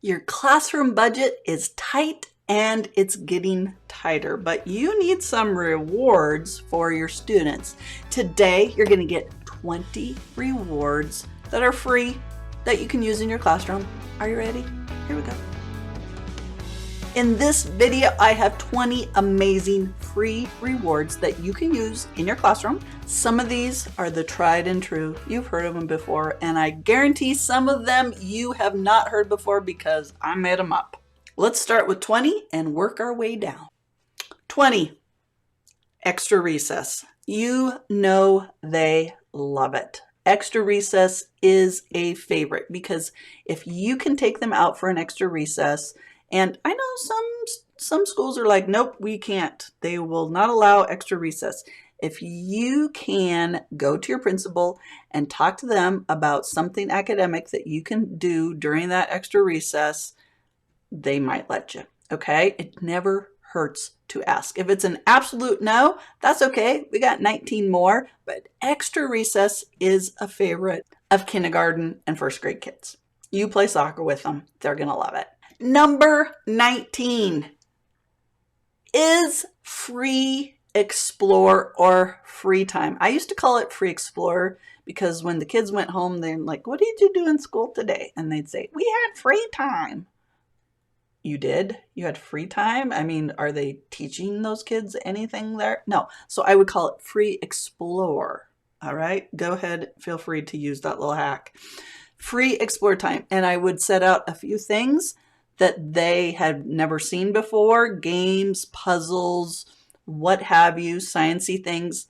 Your classroom budget is tight and it's getting tighter, but you need some rewards for your students. Today, you're going to get 20 rewards that are free that you can use in your classroom. Are you ready? Here we go. In this video, I have 20 amazing free rewards that you can use in your classroom. Some of these are the tried and true. You've heard of them before, and I guarantee some of them you have not heard before because I made them up. Let's start with 20 and work our way down. 20, extra recess. You know they love it. Extra recess is a favorite because if you can take them out for an extra recess, and I know some schools are like, nope, we can't. They will not allow extra recess. If you can go to your principal and talk to them about something academic that you can do during that extra recess, they might let you, okay? It never hurts to ask. If it's an absolute no, that's okay. We got 19 more, but extra recess is a favorite of kindergarten and first grade kids. You play soccer with them. They're going to love it. Number 19 is free explore or free time. I used to call it free explore because when the kids went home, they're like, what did you do in school today? And they'd say, we had free time. You did? You had free time? I mean, are they teaching those kids anything there? No. So I would call it free explore. All right. Go ahead. Feel free to use that little hack. Free explore time. And I would set out a few things that they had never seen before, games, puzzles, what have you, sciencey things,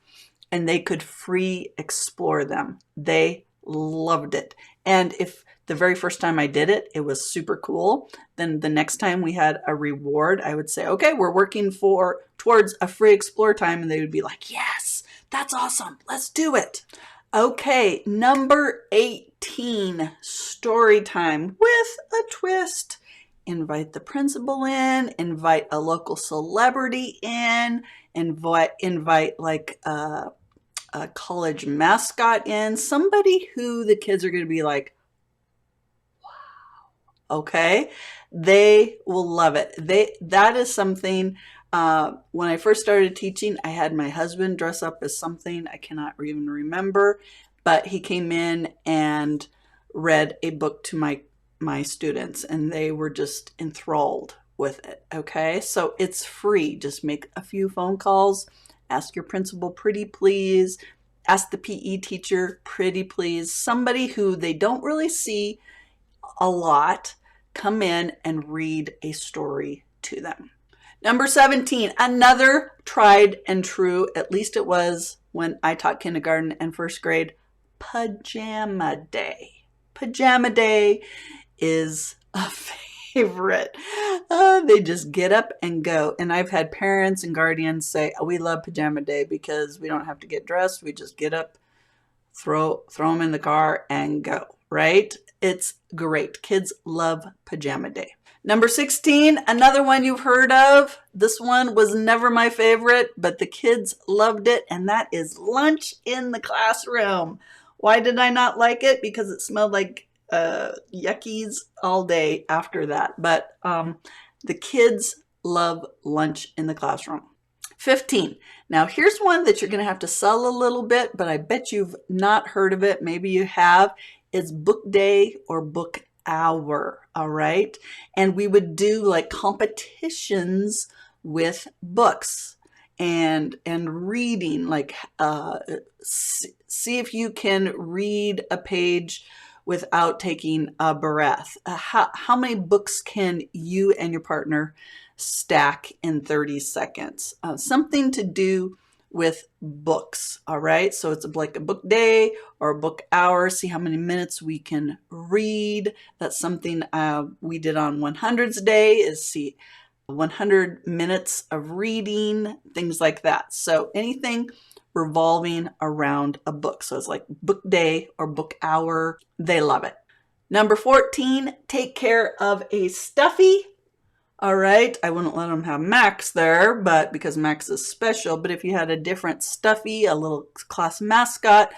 and they could free explore them. They loved it. And if the very first time I did it, it was super cool, then the next time we had a reward, I would say, okay, we're working towards a free explore time, and they would be like, yes, that's awesome, let's do it. Okay, number 18, story time with a twist. Invite the principal in, invite a local celebrity in, invite like a college mascot in, somebody who the kids are going to be like, wow, okay? They will love it. That is something, when I first started teaching, I had my husband dress up as something I cannot even remember, but he came in and read a book to my students, and they were just enthralled with it. Okay, so it's free. Just make a few phone calls, ask your principal, pretty please, ask the PE teacher, pretty please, somebody who they don't really see a lot, come in and read a story to them. Number 17, another tried and true, at least it was when I taught kindergarten and first grade, Pajama Day. Pajama Day is a favorite. They just get up and go. And I've had parents and guardians say, oh, we love Pajama Day because we don't have to get dressed. We just get up, throw them in the car and go, right? It's great. Kids love Pajama Day. Number 16, another one you've heard of. This one was never my favorite, but the kids loved it, and that is lunch in the classroom. Why did I not like it? Because it smelled like yuckies all day after that. But the kids love lunch in the classroom. 15. Now here's one that you're going to have to sell a little bit, but I bet you've not heard of it. Maybe you have. It's book day or book hour. All right. And we would do like competitions with books and reading, like see if you can read a page without taking a breath. How many books can you and your partner stack in 30 seconds? Something to do with books, all right? So it's like a book day or a book hour. See how many minutes we can read. That's something we did on 100's day, is see 100 minutes of reading, things like that. So anything revolving around a book. So it's like book day or book hour. They love it. Number 14, take care of a Stuffy. All right, I wouldn't let them have Max there, but because Max is special, but if you had a different Stuffy, a little class mascot,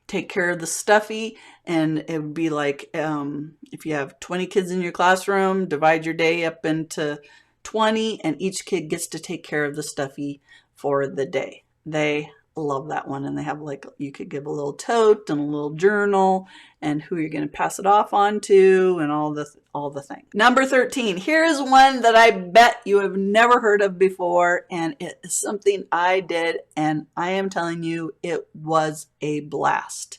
take care of the Stuffy, and it would be like if you have 20 kids in your classroom, divide your day up into 20, and each kid gets to take care of the Stuffy for the day. They love that one, and they have like, you could give a little tote and a little journal and who you're going to pass it off on to and all the things. Number 13, here's one that I bet you have never heard of before, and it is something I did, and I am telling you, it was a blast.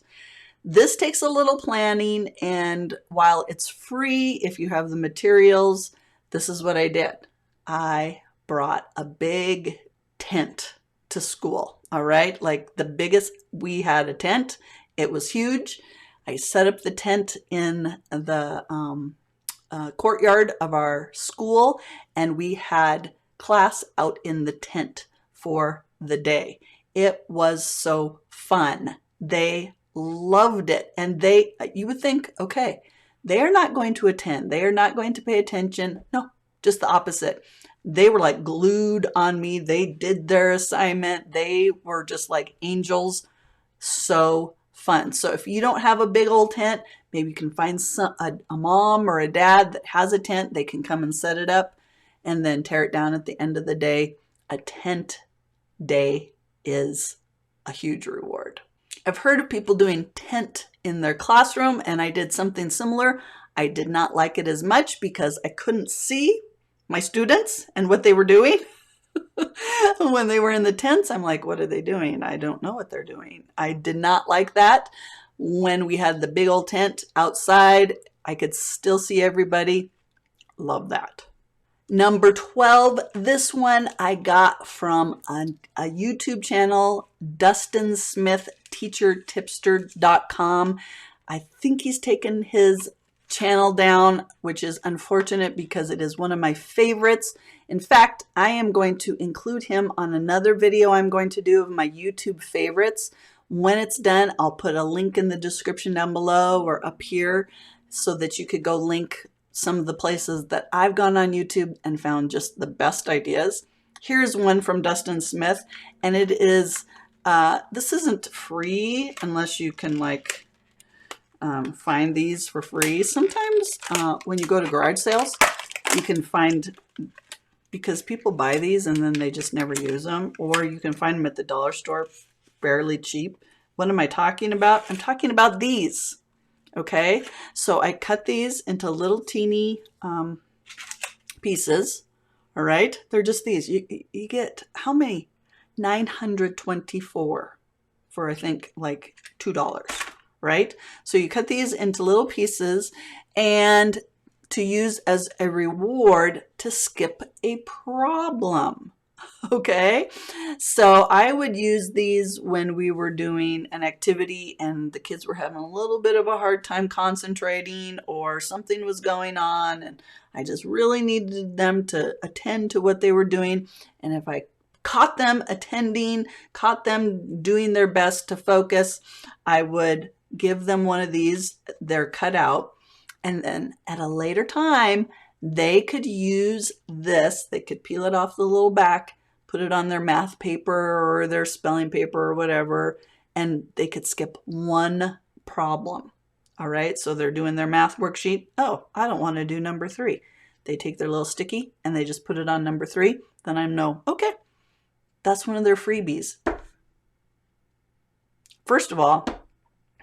This takes a little planning, and while it's free if you have the materials, this is what I did. I brought a big tent to school. All right, like the biggest, we had a tent. It was huge. I set up the tent in the courtyard of our school, and we had class out in the tent for the day. It was so fun. They loved it, and you would think, okay, they are not going to attend. They are not going to pay attention. No, just the opposite. They were like glued on me. They did their assignment. They were just like angels. So fun. So if you don't have a big old tent, maybe you can find a mom or a dad that has a tent. They can come and set it up and then tear it down at the end of the day. A tent day is a huge reward. I've heard of people doing tent in their classroom, and I did something similar. I did not like it as much because I couldn't see my students and what they were doing. When they were in the tents, I'm like, what are they doing? I don't know what they're doing. I did not like that. When we had the big old tent outside, I could still see everybody. Love that. Number 12, this one I got from a YouTube channel, Dustin Smith, teachertipster.com. I think he's taken his channel down, which is unfortunate because it is one of my favorites. In fact, I am going to include him on another video I'm going to do of my YouTube favorites. When it's done, I'll put a link in the description down below or up here so that you could go link some of the places that I've gone on YouTube and found just the best ideas. Here's one from Dustin Smith, and it is, this isn't free unless you can like find these for free. Sometimes when you go to garage sales, you can find, because people buy these and then they just never use them, or you can find them at the dollar store fairly cheap. What am I talking about? I'm talking about these. Okay, so I cut these into little teeny pieces. All right, they're just these. You get how many? 924 for I think like $2. Right? So you cut these into little pieces and to use as a reward to skip a problem. Okay? So I would use these when we were doing an activity and the kids were having a little bit of a hard time concentrating or something was going on and I just really needed them to attend to what they were doing. And if I caught them attending, caught them doing their best to focus, I would give them one of these. They're cut out, and then at a later time they could use this. They could peel it off the little back, put it on their math paper or their spelling paper or whatever, and they could skip one problem. All right, so they're doing their math worksheet. Oh, I don't want to do number 3. They take their little sticky and they just put it on number 3. Then I know, okay, that's one of their freebies. First of all,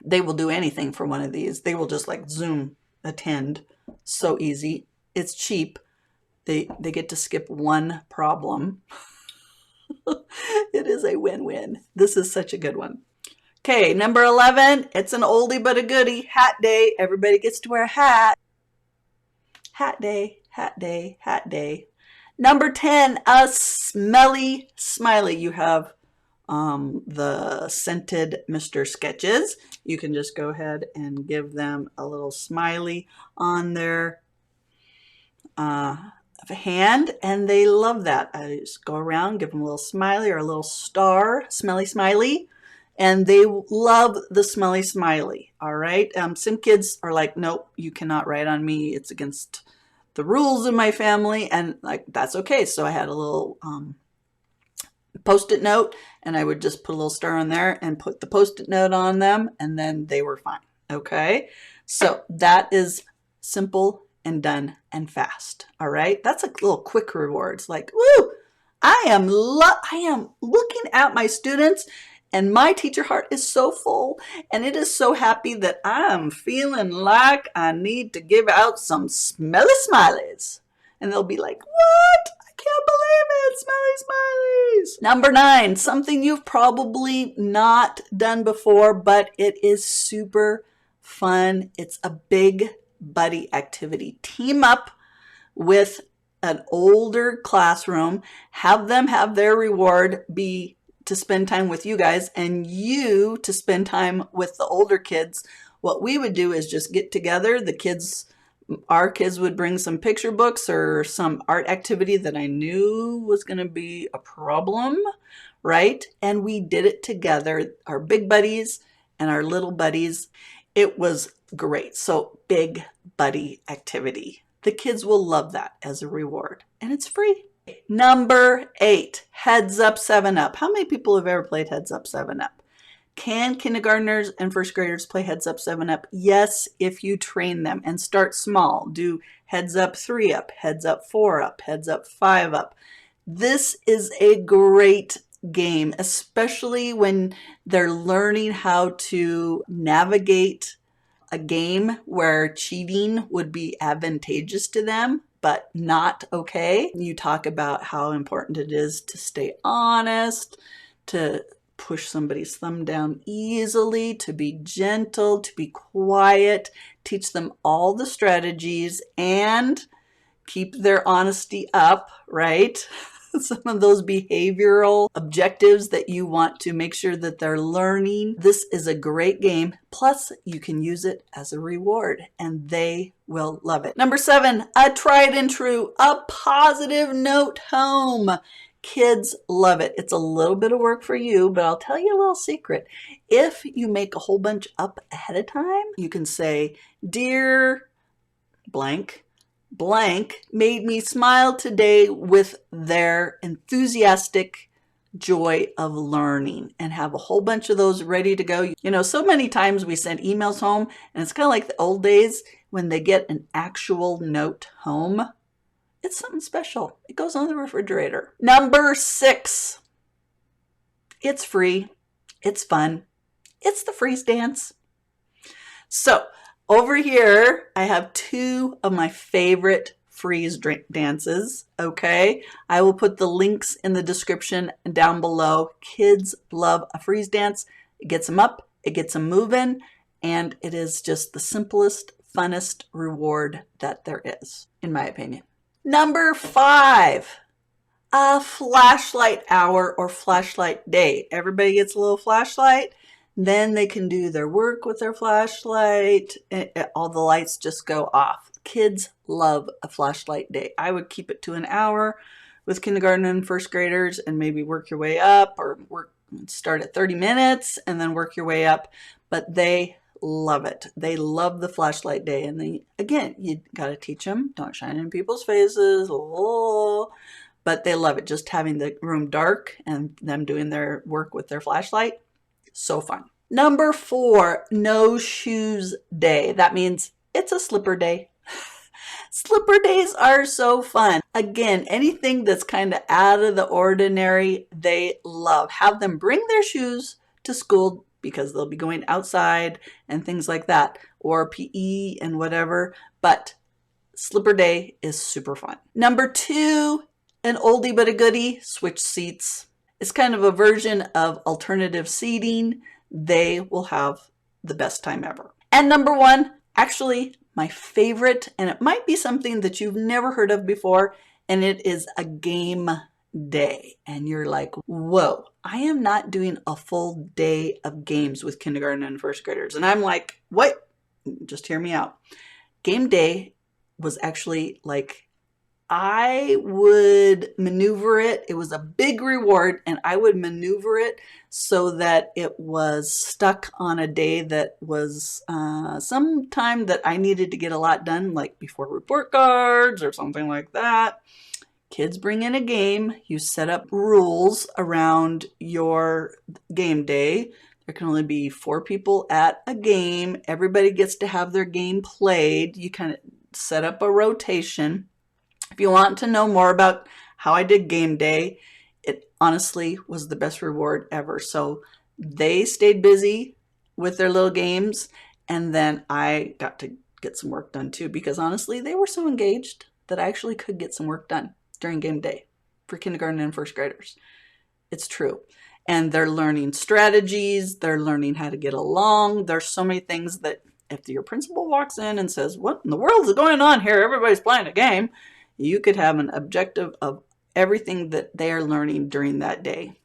they will do anything for one of these. They will just like Zoom attend. So easy. It's cheap. They get to skip one problem. It is a win-win. This is such a good one. Okay, number 11. It's an oldie but a goodie. Hat day. Everybody gets to wear a hat. Hat day, hat day, hat day. Number 10, a Smelly Smiley. You have the scented Mr. Sketches. You can just go ahead and give them a little smiley on their hand, and they love that. I just go around, give them a little smiley or a little star, Smelly Smiley, and they love the Smelly Smiley. All right. Some kids are like, nope, you cannot write on me. It's against the rules of my family, and like that's okay. So I had a little Post-it note, and I would just put a little star on there and put the Post-it note on them, and then they were fine. Okay, so that is simple and done and fast. All right, that's a little quick rewards. Like, woo! I am looking at my students, and my teacher heart is so full, and it is so happy that I'm feeling like I need to give out some Smelly Smileys. And they'll be like, what? I can't believe it, Smelly Smileys. Number 9, something you've probably not done before, but it is super fun. It's a big buddy activity. Team up with an older classroom, have them have their reward be to spend time with you guys and you to spend time with the older kids. What we would do is just get together. Our kids would bring some picture books or some art activity that I knew was going to be a problem, right? And we did it together, our big buddies and our little buddies. It was great. So big buddy activity. The kids will love that as a reward, and it's free. Number 8, Heads Up 7-Up. How many people have ever played Heads Up 7-Up? Can kindergartners and first graders play Heads Up 7-Up? Yes, if you train them and start small. Do Heads Up 3-Up, Heads Up 4-Up, Heads Up 5-Up. This is a great game, especially when they're learning how to navigate a game where cheating would be advantageous to them, but not okay. You talk about how important it is to stay honest, to push somebody's thumb down easily, to be gentle, to be quiet, teach them all the strategies and keep their honesty up, right? Some of those behavioral objectives that you want to make sure that they're learning. This is a great game. Plus, you can use it as a reward and they will love it. Number 7, a tried and true, a positive note home. Kids love it. It's a little bit of work for you, but I'll tell you a little secret. If you make a whole bunch up ahead of time, you can say, "Dear blank, blank made me smile today with their enthusiastic joy of learning," and have a whole bunch of those ready to go. You know, so many times we send emails home and it's kind of like the old days when they get an actual note home. It's something special. It goes on the refrigerator. Number 6, it's free. It's fun. It's the freeze dance. So over here, I have 2 of my favorite freeze dances, okay? I will put the links in the description down below. Kids love a freeze dance. It gets them up, it gets them moving, and it is just the simplest, funnest reward that there is, in my opinion. Number 5, a flashlight hour or flashlight day. Everybody gets a little flashlight. Then they can do their work with their flashlight. All the lights just go off. Kids love a flashlight day. I would keep it to an hour with kindergarten and first graders and maybe work your way up, or start at 30 minutes and then work your way up. But they love it. They love the flashlight day. And again, you got to teach them, don't shine in people's faces. Oh, but they love it. Just having the room dark and them doing their work with their flashlight. So fun. Number 4, no shoes day. That means it's a slipper day. Slipper days are so fun. Again, anything that's kind of out of the ordinary, they love. Have them bring their shoes to school because they'll be going outside and things like that, or PE and whatever. But slipper day is super fun. Number 2, an oldie but a goodie, switch seats. It's kind of a version of alternative seating. They will have the best time ever. And number 1, actually my favorite, and it might be something that you've never heard of before, and it is a game day. And you're like, whoa, I am not doing a full day of games with kindergarten and first graders. And I'm like, what? Just hear me out. Game day was actually like, I would maneuver it. It was a big reward, and I would maneuver it so that it was stuck on a day that was some time that I needed to get a lot done, like before report cards or something like that. Kids bring in a game. You set up rules around your game day. There can only be 4 people at a game. Everybody gets to have their game played. You kind of set up a rotation. If you want to know more about how I did game day, it honestly was the best reward ever. So they stayed busy with their little games, and then I got to get some work done too, because honestly, they were so engaged that I actually could get some work done during game day for kindergarten and first graders. It's true. And they're learning strategies. They're learning how to get along. There's so many things that if your principal walks in and says, what in the world is going on here? Everybody's playing a game. You could have an objective of everything that they are learning during that day.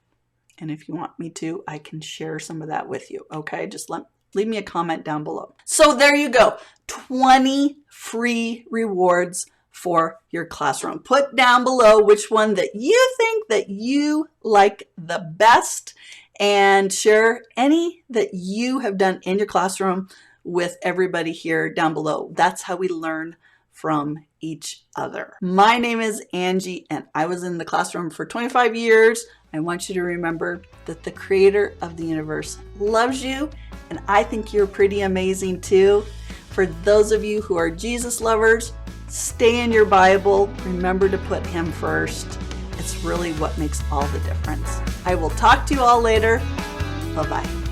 And if you want me to, I can share some of that with you. Okay, just leave me a comment down below. So there you go. 20 free rewards for your classroom. Put down below which one that you think that you like the best, and share any that you have done in your classroom with everybody here down below. That's how we learn from each other. My name is Angie, and I was in the classroom for 25 years. I want you to remember that the creator of the universe loves you, and I think you're pretty amazing too. For those of you who are Jesus lovers, stay in your Bible. Remember to put him first. It's really what makes all the difference. I will talk to you all later. Bye-bye.